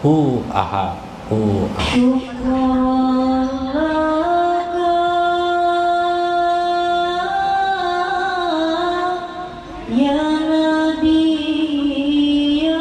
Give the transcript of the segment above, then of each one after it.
hu aha hu aha. Ya Nabi ya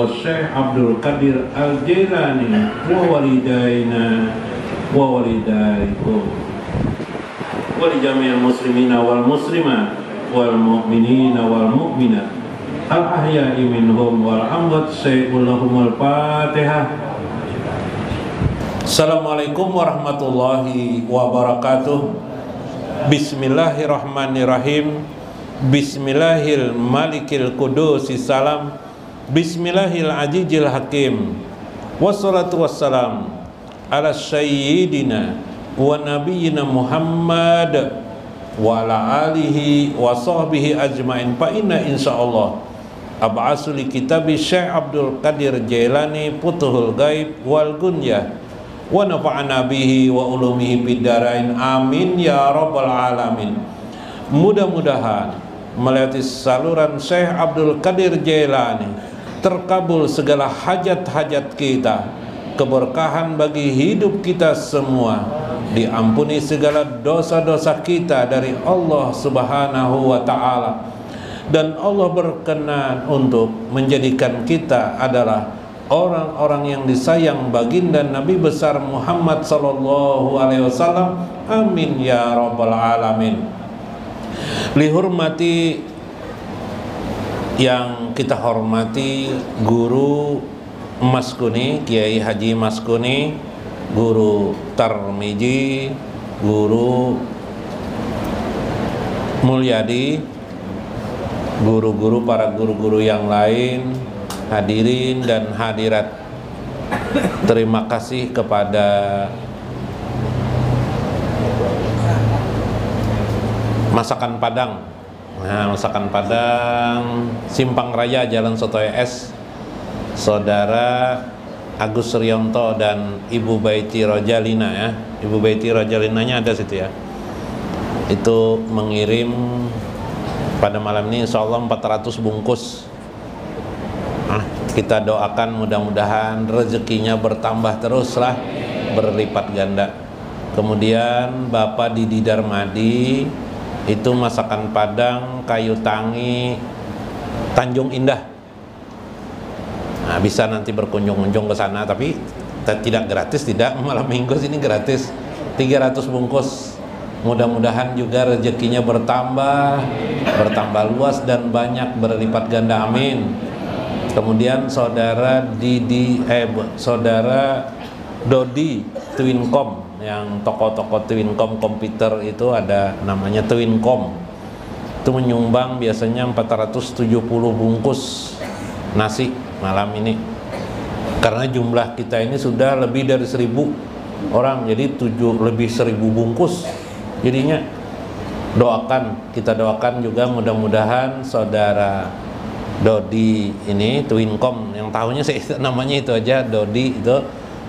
والشيخ عبد القادر الجيلاني ووالدينا ووالديكم ولجميع المسلمين والمسلمات والمؤمنين والمؤمنات الأحياء منهم والأموات سيقول لهم الفاتحة. Assalamualaikum warahmatullahi wabarakatuh. Bismillahirrahmanirrahim. Bismillahil malikil kudusis salam. Bismillahil ajijil hakim. Wassalatu wassalam ala sayyidina wa nabiyyina Muhammad wa ala alihi wa sahbihi ajmain. Fa inna insyaallah ab'asu li kitabi Syekh Abdul Qadir Jailani Futuhul Gaib wal Gunyah wa nafa'ana bihi wa ulumihi bidarain amin ya rabbal alamin. Mudah-mudahan melalui saluran Syekh Abdul Qadir Jailani terkabul segala hajat-hajat kita, keberkahan bagi hidup kita semua, diampuni segala dosa-dosa kita dari Allah Subhanahu wa ta'ala, dan Allah berkenan untuk menjadikan kita adalah orang-orang yang disayang baginda Nabi besar Muhammad sallallahu alaihi wasallam. Amin ya rabbal alamin. Lihurmati yang kita hormati guru Mas Kuni, Kiai Haji Mas Kuni, guru Tarmiji, guru Mulyadi, guru-guru, para guru-guru yang lain, hadirin dan hadirat. Terima kasih kepada Masakan Padang. Nah, Masakan Padang, Simpang Raya, Jalan Sotoyo S, Saudara Agus Rionto dan Ibu Baiti Rojalina ya. Ibu Baiti Rojalinanya ada situ ya. Itu mengirim pada malam ini insyaallah 400 bungkus. Nah, kita doakan mudah-mudahan rezekinya bertambah teruslah, berlipat ganda. Kemudian Bapak Didi Darmadi, itu Masakan Padang, Kayu Tangi, Tanjung Indah. Nah, bisa nanti berkunjung-kunjung ke sana, tapi tidak gratis, tidak, malam minggu sini gratis. 300 bungkus. Mudah-mudahan juga rezekinya bertambah luas dan banyak, berlipat ganda, amin. Kemudian saudara saudara Dodi Twincom, yang toko-toko Twincom komputer itu ada namanya Twincom, itu menyumbang biasanya 470 bungkus nasi malam ini, karena jumlah kita ini sudah lebih dari 1000 orang, jadi lebih 1000 bungkus. Jadinya kita doakan juga mudah-mudahan saudara Dodi ini Twincom, yang tahunya sih namanya itu aja, Dodi itu,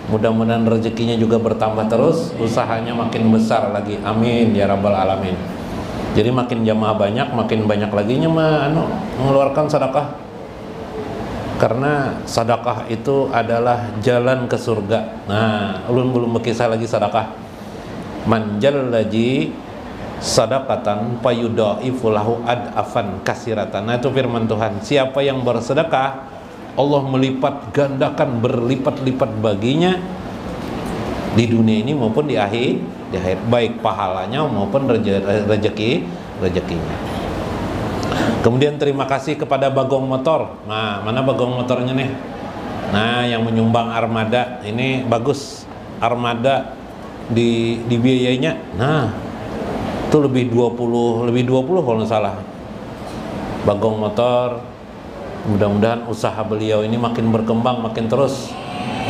mudah-mudahan rezekinya juga bertambah terus, usahanya makin besar lagi, amin ya rabbal alamin. Jadi makin jamaah banyak, makin banyak lagi mengeluarkan sedekah, karena sedekah itu adalah jalan ke surga. Nah, belum berkisah lagi sedekah. Manjal laji sadaqatan fayudaifu lahu ad'afan kasiratan. Nah, itu firman Tuhan, siapa yang bersedekah Allah melipat gandakan, berlipat-lipat baginya di dunia ini maupun di akhir, baik pahalanya maupun rezekinya. Kemudian terima kasih kepada Bagong Motor. Nah, mana Bagong Motornya nih? Nah, yang menyumbang armada ini bagus, armada dibiayainya. Nah, itu lebih 20 kalau nggak salah. Bagong Motor, mudah-mudahan usaha beliau ini makin berkembang, makin terus.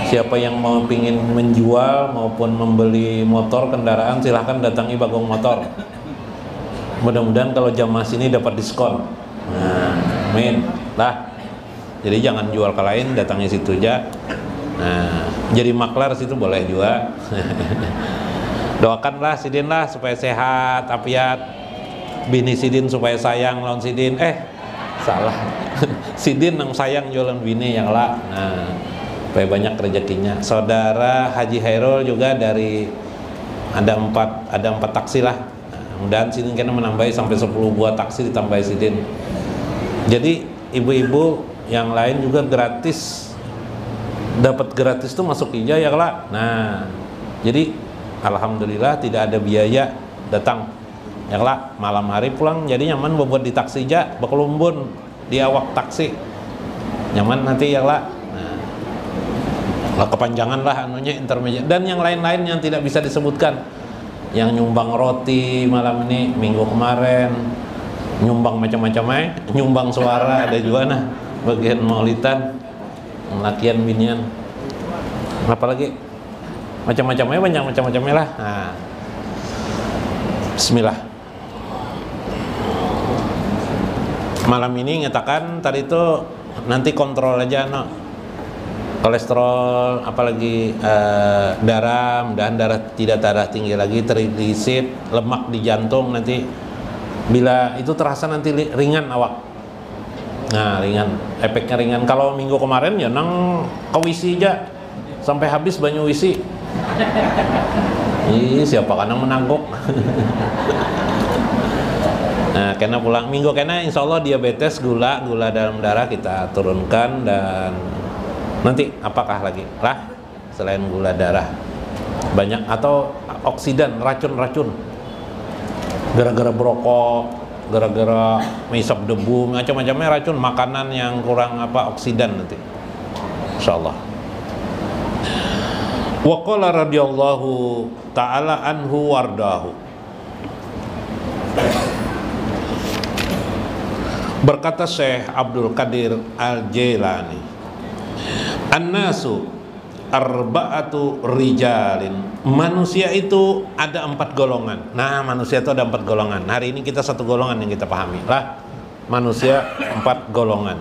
Siapa yang mau pingin menjual maupun membeli motor, kendaraan, silahkan datangi Bagong Motor. Mudah-mudahan kalau jamaah sini dapat diskon. Nah, amin lah. Jadi jangan jual ke lain, datangi situ aja. Nah, jadi maklar situ boleh juga. Doakanlah Sidin lah supaya sehat, afiat. Bini Sidin supaya sayang lawan Sidin. Salah. Sidin yang sayang jualan bini yang lah. Nah, supaya banyak rezekinya. Saudara Haji Hairul juga dari ada empat taksi lah. Mudah-mudahan Sidin kena menambahi sampai 10 buah taksi ditambahi Sidin. Jadi ibu-ibu yang lain juga gratis, dapat gratis tuh masuk hijau ya lah. Nah, jadi alhamdulillah tidak ada biaya datang ya lah, malam hari pulang jadi nyaman buat di taksi aja, bekelumbun di awak taksi nyaman nanti ya lah. Nah, kepanjangan lah anunya intermediate dan yang lain-lain yang tidak bisa disebutkan, yang nyumbang roti malam ini, minggu kemarin nyumbang macam-macam nyumbang suara ada juga nah bagian maulidan, lakian binian, apalagi macam-macamnya, banyak macam-macamnya lah. Nah, bismillah. Malam ini nyatakan tadi itu nanti kontrol aja no, kolesterol apalagi darah, dan darah tidak darah tinggi lagi, trigliserid, lemak di jantung nanti bila itu terasa nanti ringan awak. Nah, ringan, efeknya ringan. Kalau minggu kemarin ya nang ke wisi aja sampai habis banyu wisi. Ih, siapa kan yang menangguk. Nah, kena pulang minggu kena insya Allah diabetes, gula dalam darah kita turunkan, dan nanti apakah lagi lah selain gula darah banyak atau oksidan, racun-racun gara-gara berokok, gara-gara menghisap debu, macam-macamnya racun, makanan yang kurang oksidan nanti insyaallah. Wa qala radhiyallahu ta'ala anhu wardahu, berkata Syekh Abdul Qadir Al-Jailani, an-nasu arba'atu rijalin, manusia itu ada 4 golongan. Nah, manusia itu ada 4 golongan. Hari ini kita 1 golongan yang kita pahami lah, manusia 4 golongan.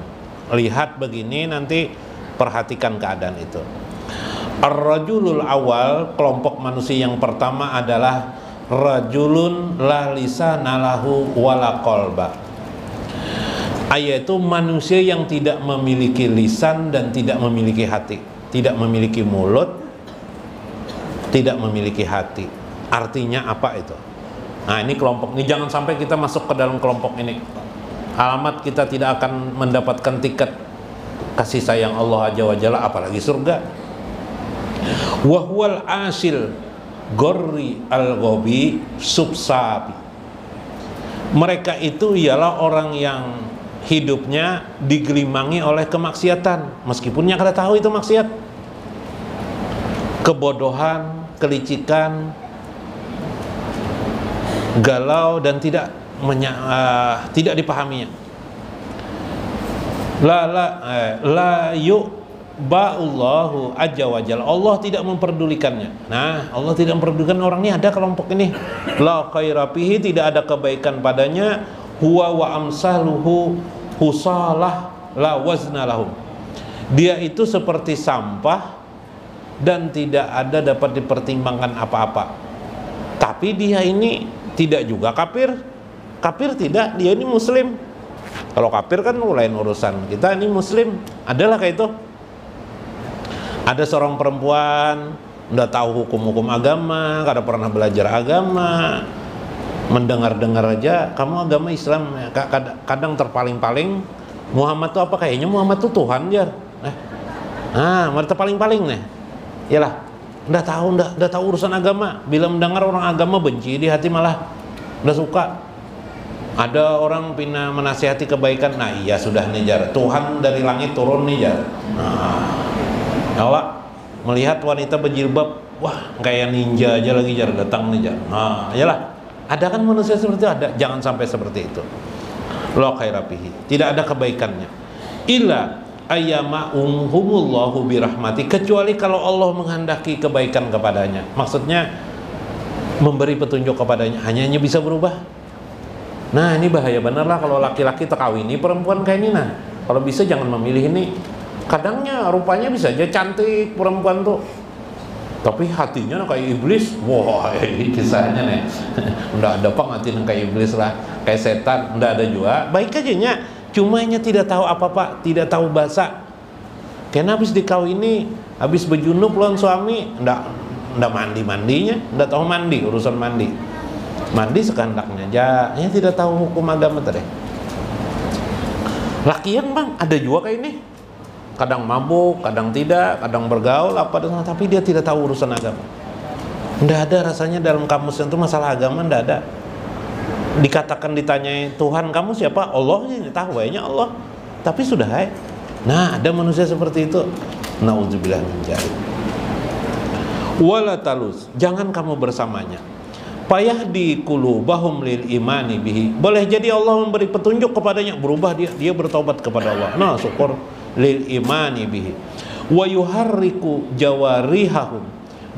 Lihat begini, nanti perhatikan keadaan itu. Ar-rajulul awal, kelompok manusia yang pertama adalah rajulun la lisana lahu wala qalba, yaitu manusia yang tidak memiliki lisan dan tidak memiliki hati, tidak memiliki mulut, tidak memiliki hati. Artinya apa itu? Nah, ini kelompok ini, jangan sampai kita masuk ke dalam kelompok ini. Alamat kita tidak akan mendapatkan tiket kasih sayang Allah Azza wa Jalla, apalagi surga. Wahwal asil gorri al-ghobi subsabi, mereka itu ialah orang yang hidupnya digelimangi oleh kemaksiatan, meskipun yang kita tahu itu maksiat, kebodohan, kelicikan, galau, dan tidak dipahaminya. La yu'ba'ullahu azza wa jalla, Allah tidak memperdulikannya. Nah, Allah tidak memperdulikan orang ini, ada kelompok ini. La khaira fihi, tidak ada kebaikan padanya. Huwa wa amsaluhu husalah la wazna lahum, dia itu seperti sampah dan tidak ada dapat dipertimbangkan apa-apa. Tapi dia ini tidak juga kafir tidak, dia ini muslim. Kalau kafir kan lain urusan, kita ini muslim. Adalah kayak itu. Ada seorang perempuan udah tahu hukum-hukum agama, kada pernah belajar agama, mendengar-dengar aja kamu agama Islam, kadang terpaling-paling Muhammad tuh apa, kayaknya Muhammad tuh Tuhan jar. Mereka paling-paling nih. Yalah, udah tahu urusan agama. Bila mendengar orang agama benci di hati, malah udah suka. Ada orang pina menasihati kebaikan, nah iya sudah nih jar, Tuhan dari langit turun nih jar. Awak melihat wanita berjilbab, wah kayak ninja aja lagi jar, datang nih jar. Nah, iyalah. Ada kan manusia seperti itu, ada. Jangan sampai seperti itu. La khaira fihi, tidak ada kebaikannya. Illa ayyamahumullahu birahmati, kecuali kalau Allah menghendaki kebaikan kepadanya. Maksudnya memberi petunjuk kepadanya, hanya bisa berubah. Nah, ini bahaya bener lah kalau laki-laki terkawini perempuan kayak ini. Nah, kalau bisa jangan memilih ini. Kadangnya rupanya bisa aja cantik perempuan tuh, tapi hatinya kayak iblis. Wah, ini kisahnya nih. Nggak ada pengatin kayak iblis lah, kayak setan. Nggak ada juga. Baik aja nya, cuma tidak tahu apa-apa, tidak tahu bahasa. Karena habis dikawini, habis berjunub lawan suami, nggak mandinya, nggak tahu mandi, urusan mandi sekehendaknya aja, ya tidak tahu hukum agama tadi. Lakian bang, ada juga kayak ini. Kadang mabuk, kadang tidak, kadang bergaul apa dengan, tapi dia tidak tahu urusan agama. Nggak ada rasanya dalam kamus itu masalah agama, nggak ada. Dikatakan ditanyai Tuhan kamu siapa? Allah, tahu banyak Allah. Tapi sudah nah ada manusia seperti itu. Nauzubillah min dzalik. Wala talus, jangan kamu bersamanya. Payah di qulubahum lil imani bihi. Boleh jadi Allah memberi petunjuk kepadanya, berubah dia bertobat kepada Allah. Nah, syukur lil imani bihi. Wa yuharriku jawarihahum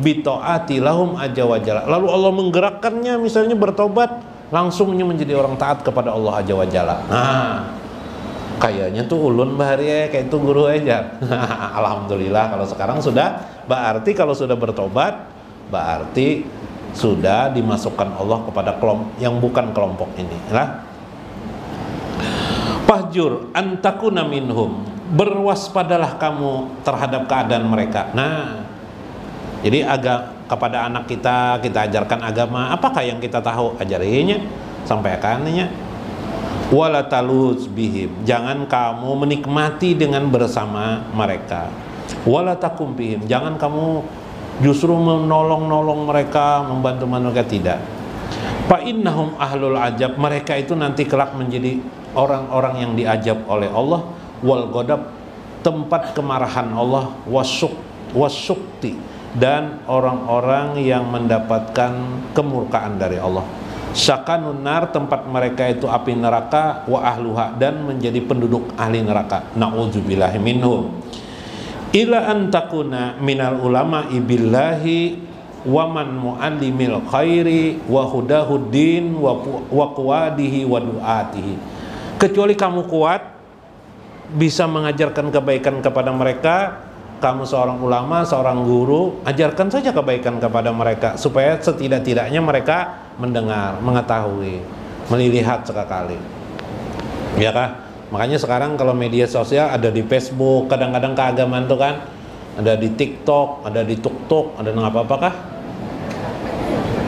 bi taati lahum ajza wa jalla. Lalu Allah menggerakkannya misalnya bertobat, langsungnya menjadi orang taat kepada Allah azza wa jalla. Nah, kayaknya tuh ulun bahari kayak itu guru aja. Alhamdulillah kalau sekarang sudah, berarti kalau sudah bertobat berarti sudah dimasukkan Allah kepada kelompok yang bukan kelompok ini lah. Fahjur antakuna minhum, berwaspadalah kamu terhadap keadaan mereka. Nah, jadi kepada anak kita ajarkan agama, apakah yang kita tahu ajarinya, sampaikannya. Wala taluz bihim, jangan kamu menikmati dengan bersama mereka. Wala takum bihim, jangan kamu justru menolong mereka, membantu mereka, tidak. Fa innahum ahlul ajab, mereka itu nanti kelak menjadi orang-orang yang diajab oleh Allah. Wal ghadab, tempat kemarahan Allah. Wasukti, dan orang-orang yang mendapatkan kemurkaan dari Allah. Sakanun nar, tempat mereka itu api neraka. Wa ahluha, dan menjadi penduduk ahli neraka. Na'udzubillahi minhum. Ila antakuna minal ulama ibillahi wa man muallimil khairi wa hudahuddin wa quwadihi wa du'atihi. Kecuali kamu kuat bisa mengajarkan kebaikan kepada mereka, kamu seorang ulama, seorang guru, ajarkan saja kebaikan kepada mereka supaya setidak-tidaknya mereka mendengar, mengetahui, melihat sekali. Ya kah? Makanya sekarang kalau media sosial ada di Facebook, kadang-kadang keagamaan tuh kan, ada di TikTok, ada di TikTok, ada apa-apa kah?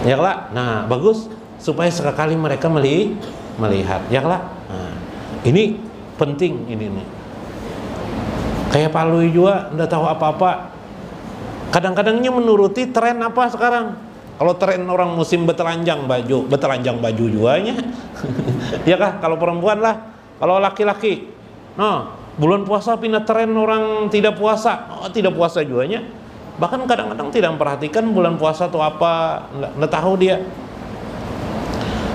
Ya lah. Nah, bagus supaya sekali mereka melihat. Ya lah. Nah, ini penting ini nih. Kayak Pak Lui juga enggak tahu apa-apa. Kadang-kadangnya menuruti tren apa sekarang. Kalau tren orang musim betelanjang baju jualnya. Ya kah? Kalau perempuan lah. Kalau laki-laki, nah bulan puasa pindah tren orang tidak puasa, tidak puasa jualnya. Bahkan kadang-kadang tidak memperhatikan bulan puasa itu apa, nggak tahu dia.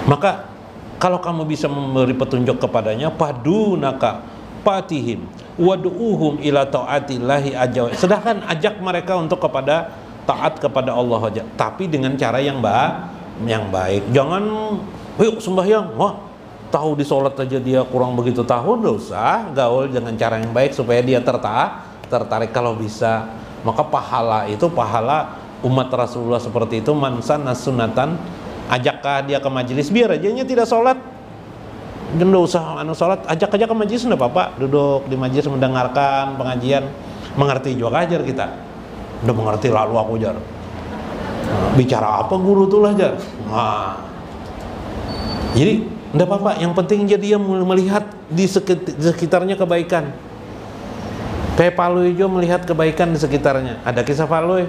Maka kalau kamu bisa memberi petunjuk kepadanya, padunaka patihim wadu'uhum ila ta'atillahi ajwa. Sedangkan ajak mereka untuk kepada taat kepada Allah aja, tapi dengan cara yang baik. Jangan yuk sembahyang, wah tahu di sholat aja dia kurang begitu tahu, nggak usah gaul dengan cara yang baik supaya dia tertarik. Kalau bisa, maka pahala umat Rasulullah seperti itu, mansan sunatan, ajakkah dia ke majelis, biar aja tidak sholat, nggak usah sholat, ajak aja ke majelis, nggak apa-apa, duduk di majelis mendengarkan pengajian, mengerti juga ajar kita, udah mengerti lalu aku ajar, bicara apa guru tuh lah ajar. Nah, jadi enggak apa-apa, yang penting dia melihat di sekitarnya kebaikan. Kayak Pak Lui juga melihat kebaikan di sekitarnya. Ada kisah Pak Lui.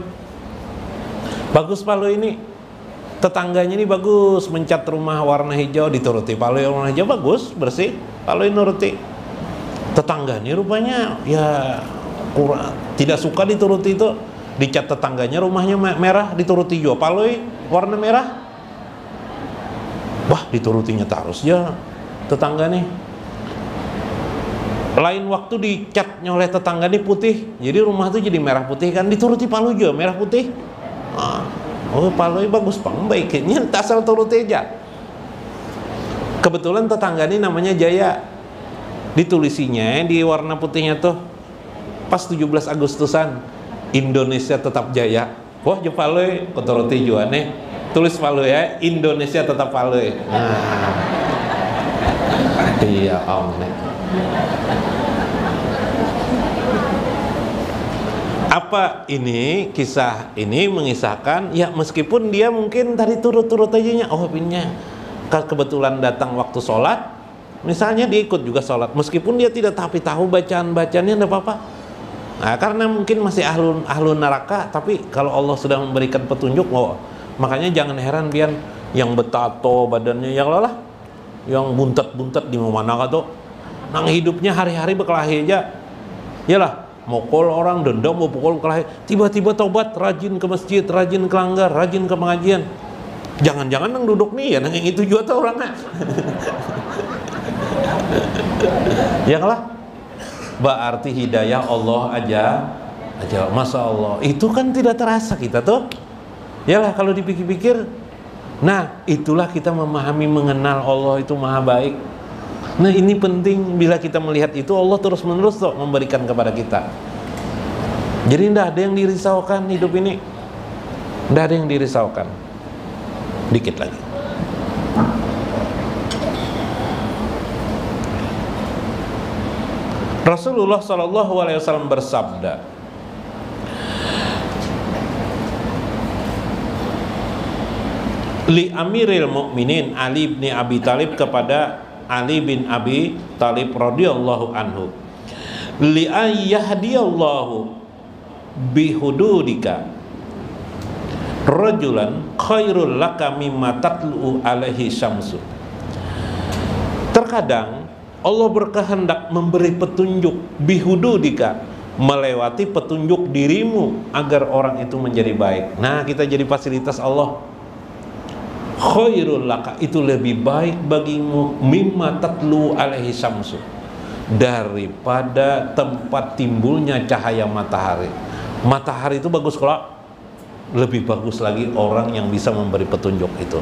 Bagus Pak Lui ini. Tetangganya ini bagus, mencat rumah warna hijau, dituruti. Pak Lui warna hijau bagus, bersih. Pak Lui nuruti. Tetangganya rupanya ya kurang, tidak suka dituruti itu. Dicat tetangganya rumahnya merah, dituruti juga. Pak Lui warna merah. Wah, diturutinya terus ya tetangga nih. Lain waktu dicatnya oleh tetangga nih putih, jadi rumah tuh jadi merah putih kan, dituruti Pak Lui juga merah putih. Oh Pak Lui bagus bang, baiknya asal turuti aja. Kebetulan tetangga ini namanya Jaya, ditulisinya di warna putihnya tuh pas 17 Agustusan, Indonesia tetap jaya. Wah Pak Lui keturuti juga nih. Tulis Palu ya, Indonesia tetap Palu. Nah, iya om. Apa ini kisah ini mengisahkan ya meskipun dia mungkin tadi turut-turut aja nya, oh pinnya kebetulan datang waktu sholat, Misalnya dia ikut juga sholat, meskipun dia tidak tapi tahu bacaan-bacaannya, tidak apa-apa. Nah, karena mungkin masih ahlu neraka, tapi kalau Allah sudah memberikan petunjuk, oh, makanya jangan heran pian yang betato badannya, yang lalah, yang buntet-buntet di mana tuh, nang hidupnya hari-hari berkelahi aja, yalah, mukul orang, dendam, mau pukul kelahi, tiba-tiba tobat, rajin ke masjid, rajin ke langgar, rajin ke pengajian. Jangan-jangan nang duduk nih ya, nang yang itu juga tuh orangnya. Ya lah, berarti hidayah Allah aja, Masya Allah, itu kan tidak terasa kita tuh. Yalah kalau dipikir-pikir, nah itulah kita memahami, mengenal Allah itu maha baik. Nah ini penting, bila kita melihat itu, Allah terus menerus tuh memberikan kepada kita. Jadi tidak ada yang dirisaukan hidup ini, tidak ada yang dirisaukan. Dikit lagi. Rasulullah SAW bersabda, li amiril mu'minin Ali bin Abi Thalib, kepada Ali bin Abi Thalib radhiyallahu anhu, li ayyahdiyallahu bihududika rajulan khairul laka mimma tatlu'u alaihi syamsu. Terkadang Allah berkehendak memberi petunjuk bihududika, melewati petunjuk dirimu agar orang itu menjadi baik. Nah, kita jadi fasilitas Allah. Khairul laka, itu lebih baik bagimu, mimma tatlu alaihi syamsu, daripada tempat timbulnya cahaya matahari. Matahari itu bagus, kalau lebih bagus lagi orang yang bisa memberi petunjuk itu.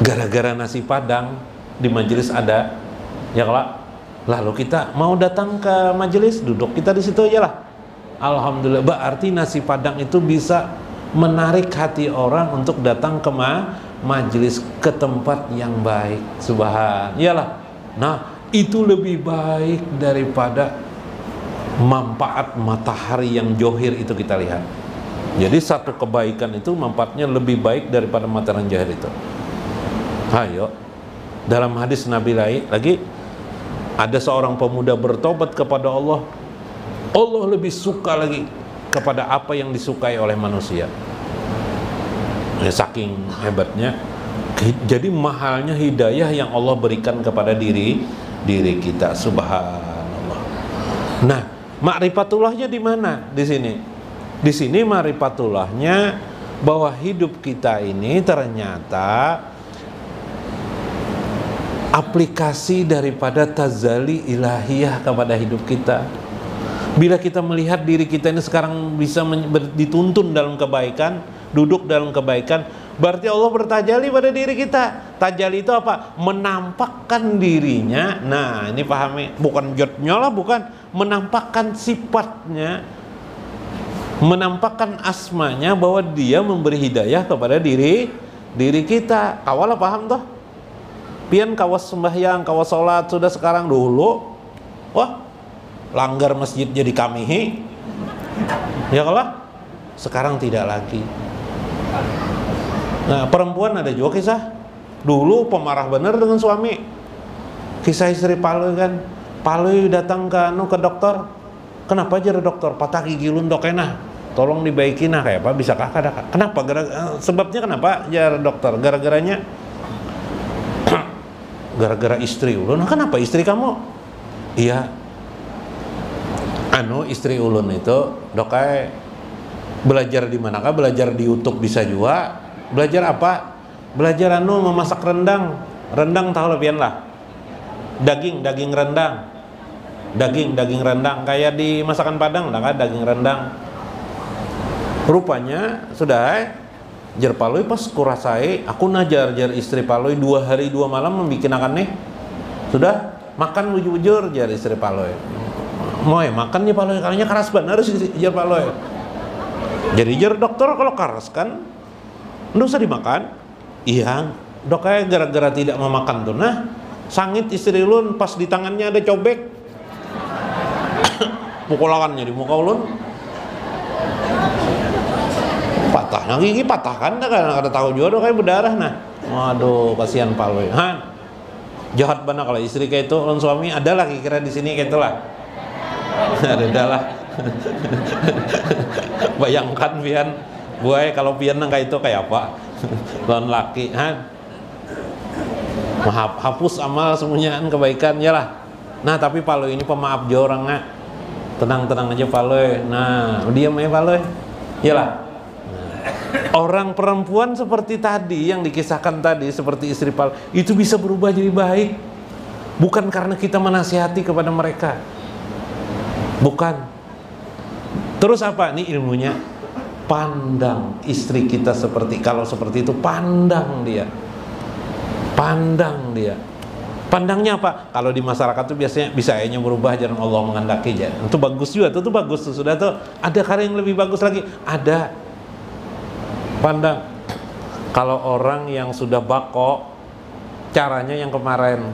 Gara-gara nasi padang di majelis ada, ya kalau lalu kita mau datang ke majelis, duduk kita di situ aja lah. Alhamdulillah, berarti nasi padang itu bisa menarik hati orang untuk datang ke majelis, ke tempat yang baik. Iyalah. Nah, itu lebih baik daripada manfaat matahari yang johir itu kita lihat. Jadi satu kebaikan itu manfaatnya lebih baik daripada matahari yang johir itu. Ayo, dalam hadis Nabi lagi, ada seorang pemuda bertobat kepada Allah, Allah lebih suka lagi kepada apa yang disukai oleh manusia. Ya, saking hebatnya. Jadi mahalnya hidayah yang Allah berikan kepada diri kita. Subhanallah. Nah, makrifatullahnya di mana? Di sini. Di sini makrifatullahnya bahwa hidup kita ini ternyata aplikasi daripada tazali ilahiyah kepada hidup kita. Bila kita melihat diri kita ini sekarang bisa dituntun dalam kebaikan, duduk dalam kebaikan, berarti Allah bertajali pada diri kita. Tajali itu apa? Menampakkan dirinya. Nah, ini pahami, bukan jotnya lah, bukan, menampakkan sifatnya, menampakkan asmanya, bahwa dia memberi hidayah kepada diri kita. Kawalah paham toh? Pian kawas sembahyang, kawas sholat sudah sekarang, dulu wah langgar masjid jadi kamihi, ya kalau sekarang tidak lagi. Nah, perempuan ada juga kisah, dulu pemarah bener dengan suami. Kisah istri Palui kan, Palui datang ke dokter. Kenapa jadi dokter? Patah gigi lundok enak, tolong dibaikin. Nah, kayak apa? Bisakah? Kenapa? Sebabnya kenapa jadi dokter? Gara-gara istri ulun. Nah, kenapa istri kamu? Iya, istri ulun itu dokai belajar di manakah? Belajar di YouTube bisa juga. Belajar apa? Belajar memasak rendang. Rendang tahu lebihan lah. Daging rendang. Daging rendang kayak di masakan Padang lah kan, daging rendang. Rupanya sudah jar Palui pas kurasai, aku najar istri Palui 2 hari 2 malam membikin nih. Sudah makan bujur-bujur jar istri Palui. Mau makan nih Palui, kalinya keras benar sih jar Palui. Jadi jar dokter kalau keras kan nggak usah dimakan. Iya, dok kayak gara-gara tidak mau makan tuh. Nah, sangit istri ulun pas di tangannya ada cobek. Pukulakannya di muka ulun. Patah, nah gigi patah kan, ada tahu juga kayak berdarah. Nah, waduh kasihan Palui. Jahat banget kalau istri kayak itu, orang suami ada lah kira di sini kayak itulah. Ada lah. Bayangkan pian, buai kalau pian kayak itu kayak apa? Lawan laki, hapus amal semuanya kebaikan ya lah. Nah tapi Paloy ini pemaaf jo orang nggak, tenang aja Paloy. Nah diam aja Paloy, ya lah. Orang perempuan seperti tadi yang dikisahkan tadi, seperti istri Paloy, itu bisa berubah jadi baik, bukan karena kita menasihati kepada mereka, bukan. Terus apa? Ini ilmunya, pandang istri kita seperti, kalau seperti itu pandang dia. Pandangnya apa? Kalau di masyarakat tuh biasanya bisa aja berubah jalan Allah menghendaki aja. Itu bagus juga, itu bagus tuh, sudah tuh. Ada karya yang lebih bagus lagi, ada. Pandang. Kalau orang yang sudah bako, caranya yang kemarin,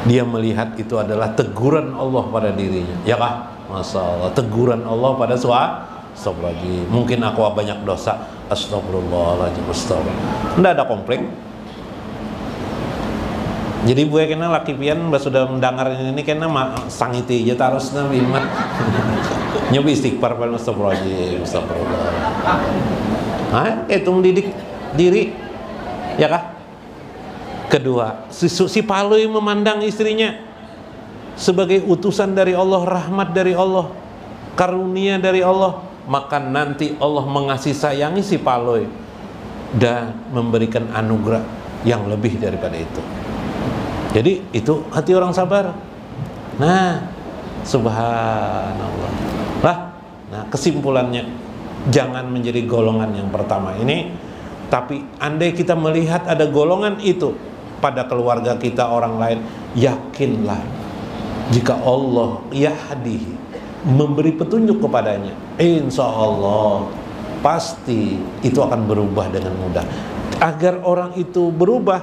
dia melihat itu adalah teguran Allah pada dirinya, ya kah? Masya Allah, teguran Allah pada astagfirullahaladzim, mungkin aku banyak dosa, astagfirullahaladzim, astagfirullah. Nggak ada konflik. Jadi buaya kena laki pian sudah mendengar ini kena sangiti aja terus nabi mat. Nyobi istighfar pada astagfirullahaladzim, astagfirullah. Itu mendidik diri, ya kah? Kedua, si Paloy memandang istrinya sebagai utusan dari Allah, rahmat dari Allah, karunia dari Allah, maka nanti Allah mengasih sayangi si Paloy dan memberikan anugerah yang lebih daripada itu. Jadi itu hati orang sabar. Nah, subhanallah. Nah kesimpulannya, jangan menjadi golongan yang pertama ini. Tapi andai kita melihat ada golongan itu pada keluarga kita, orang lain, yakinlah jika Allah yahdi, memberi petunjuk kepadanya, insya Allah pasti itu akan berubah dengan mudah. Agar orang itu berubah,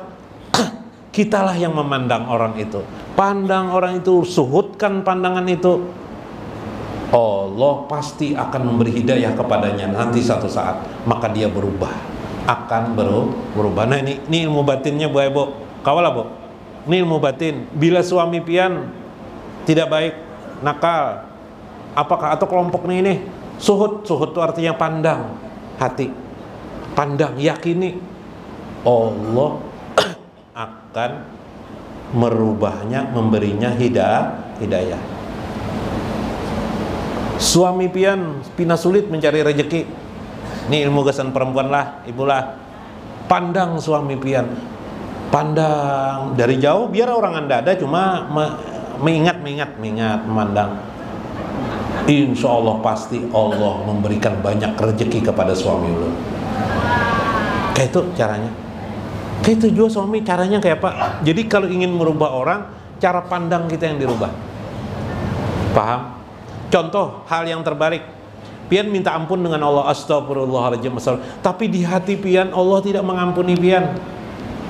kitalah yang memandang orang itu. Pandang orang itu, suhutkan pandangan itu. Allah pasti akan memberi hidayah kepadanya nanti satu saat, maka dia berubah, akan berubah. Nah ini ilmu batinnya Bu Ebo, kawalah Bu. Ini ilmu batin. Bila suami pian tidak baik, nakal, apakah atau kelompok ini suhut itu artinya pandang hati, pandang, yakini Allah akan merubahnya, memberinya hidayah. Suami pian pina sulit mencari rezeki, ini ilmu gasan perempuan lah, ibu lah. Pandang suami pian, pandang dari jauh, biar orang anda ada, cuma mengingat, memandang. Insya Allah pasti Allah memberikan banyak rezeki kepada suami lu. Kayak itu caranya. Kayak itu juga suami caranya kayak apa? Jadi kalau ingin merubah orang, cara pandang kita yang dirubah. Paham? Contoh hal yang terbalik, pian minta ampun dengan Allah, astagfirullahaladzim, tapi di hati pian Allah tidak mengampuni pian.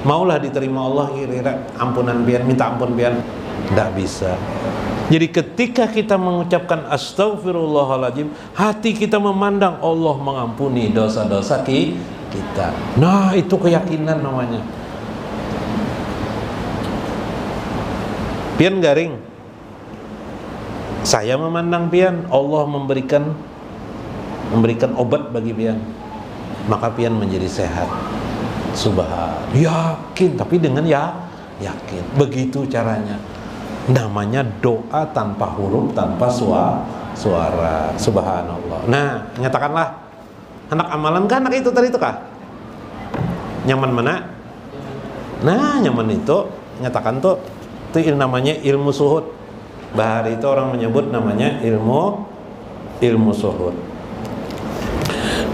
Maulah diterima Allah kira-kira ampunan pian, minta ampun pian? Tidak bisa. Jadi ketika kita mengucapkan astagfirullahaladzim, hati kita memandang Allah mengampuni dosa-dosa kita. Nah itu keyakinan namanya. Pian garing, saya memandang pian, Allah memberikan obat bagi pian, maka pian menjadi sehat. Subhan, yakin, tapi dengan yakin. Begitu caranya. Namanya doa tanpa huruf, tanpa suara. Subhanallah. Nah, nyatakanlah, anak amalan kan anak itu tadi itu kah? Nyaman mana? Nah, nyaman itu nyatakan tuh, itu namanya ilmu suhud. Bahari itu orang menyebut namanya ilmu suhud.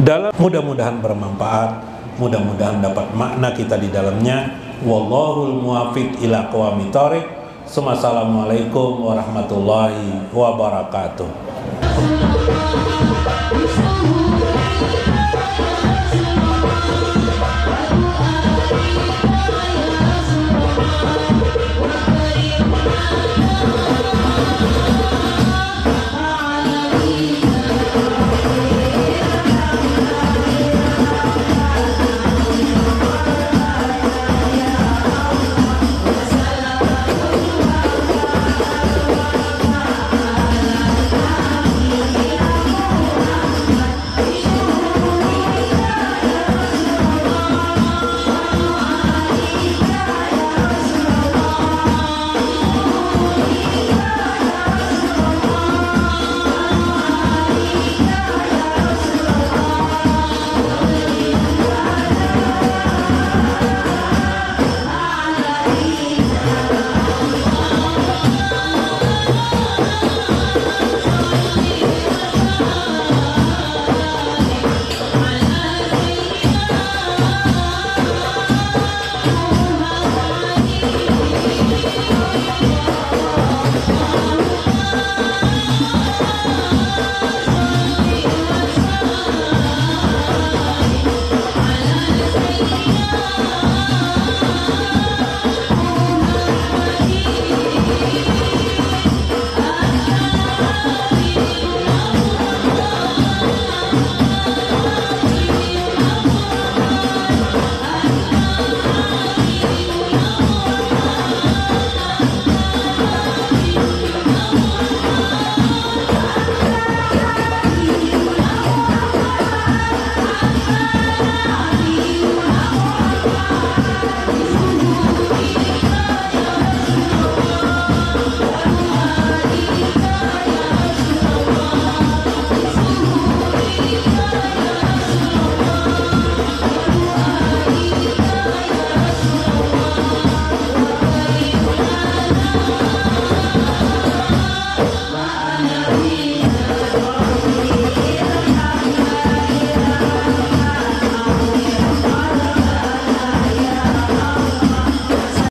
Dalam mudah-mudahan bermanfaat, mudah-mudahan dapat makna kita di dalamnya. Wallahul muwaffiq ila aqwamit thoriq. Assalamualaikum warahmatullahi wabarakatuh.